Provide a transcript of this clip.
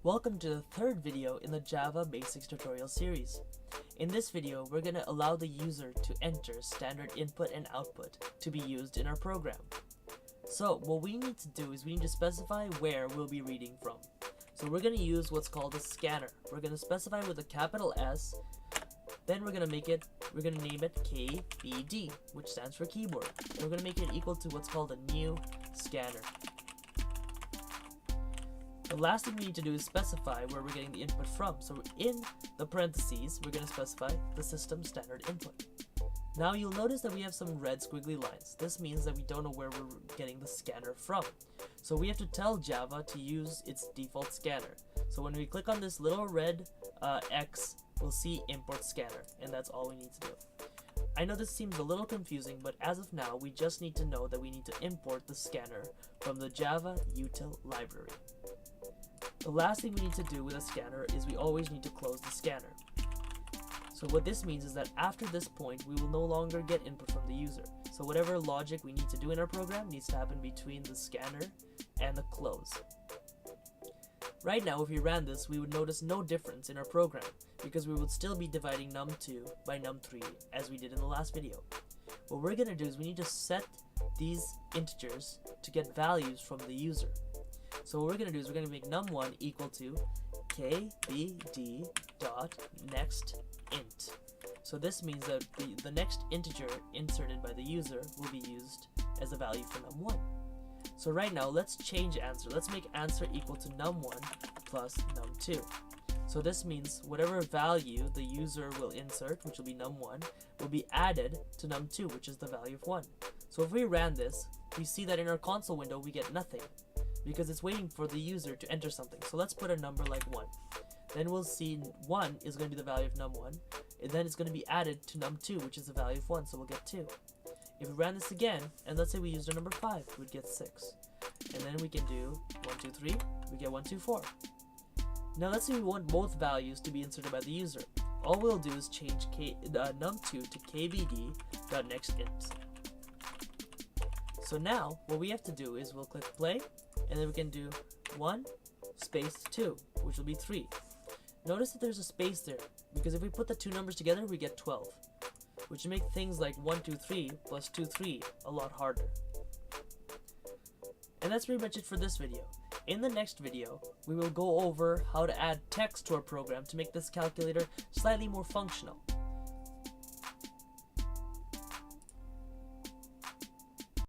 Welcome to the third video in the Java Basics tutorial series. In this video, we're going to allow the user to enter standard input and output to be used in our program. So what we need to do is we need to specify where we'll be reading from. So we're going to use what's called a scanner. We're going to specify with a capital S, then we're going to name it KBD, which stands for keyboard. And we're going to make it equal to what's called a new scanner. The last thing we need to do is specify where we're getting the input from. So in the parentheses, we're going to specify the system standard input. Now you'll notice that we have some red squiggly lines. This means that we don't know where we're getting the scanner from. So we have to tell Java to use its default scanner. So when we click on this little red X, we'll see import scanner, and that's all we need to do. I know this seems a little confusing, but as of now, we just need to know that we need to import the scanner from the Java util library. The last thing we need to do with a scanner is we always need to close the scanner. So what this means is that after this point, we will no longer get input from the user. So whatever logic we need to do in our program needs to happen between the scanner and the close. Right now, if we ran this, we would notice no difference in our program because we would still be dividing num2 by num3 as we did in the last video. What we're going to do is we need to set these integers to get values from the user. So what we're going to do is we're going to make num1 equal to kbd dot next int. So this means that the next integer inserted by the user will be used as a value for num1. So right now, let's change answer. Let's make answer equal to num1 plus num2. So this means whatever value the user will insert, which will be num1, will be added to num2, which is the value of 1. So if we ran this, we see that in our console window we get nothing because it's waiting for the user to enter something. So let's put a number like 1. Then we'll see 1 is going to be the value of num1, and then it's going to be added to num2, which is the value of 1, so we'll get 2. If we ran this again, and let's say we used a number 5, we'd get 6. And then we can do 1, 2, 3, we get 1, 2, 4. Now let's say we want both values to be inserted by the user. All we'll do is change num2 to kbd.nextInt. So now, what we have to do is we'll click play, and then we can do 1 space 2, which will be 3. Notice that there's a space there, because if we put the two numbers together, we get 12, which would make things like 1, 2, 3 plus 2, 3 a lot harder. And that's pretty much it for this video. In the next video, we will go over how to add text to our program to make this calculator slightly more functional.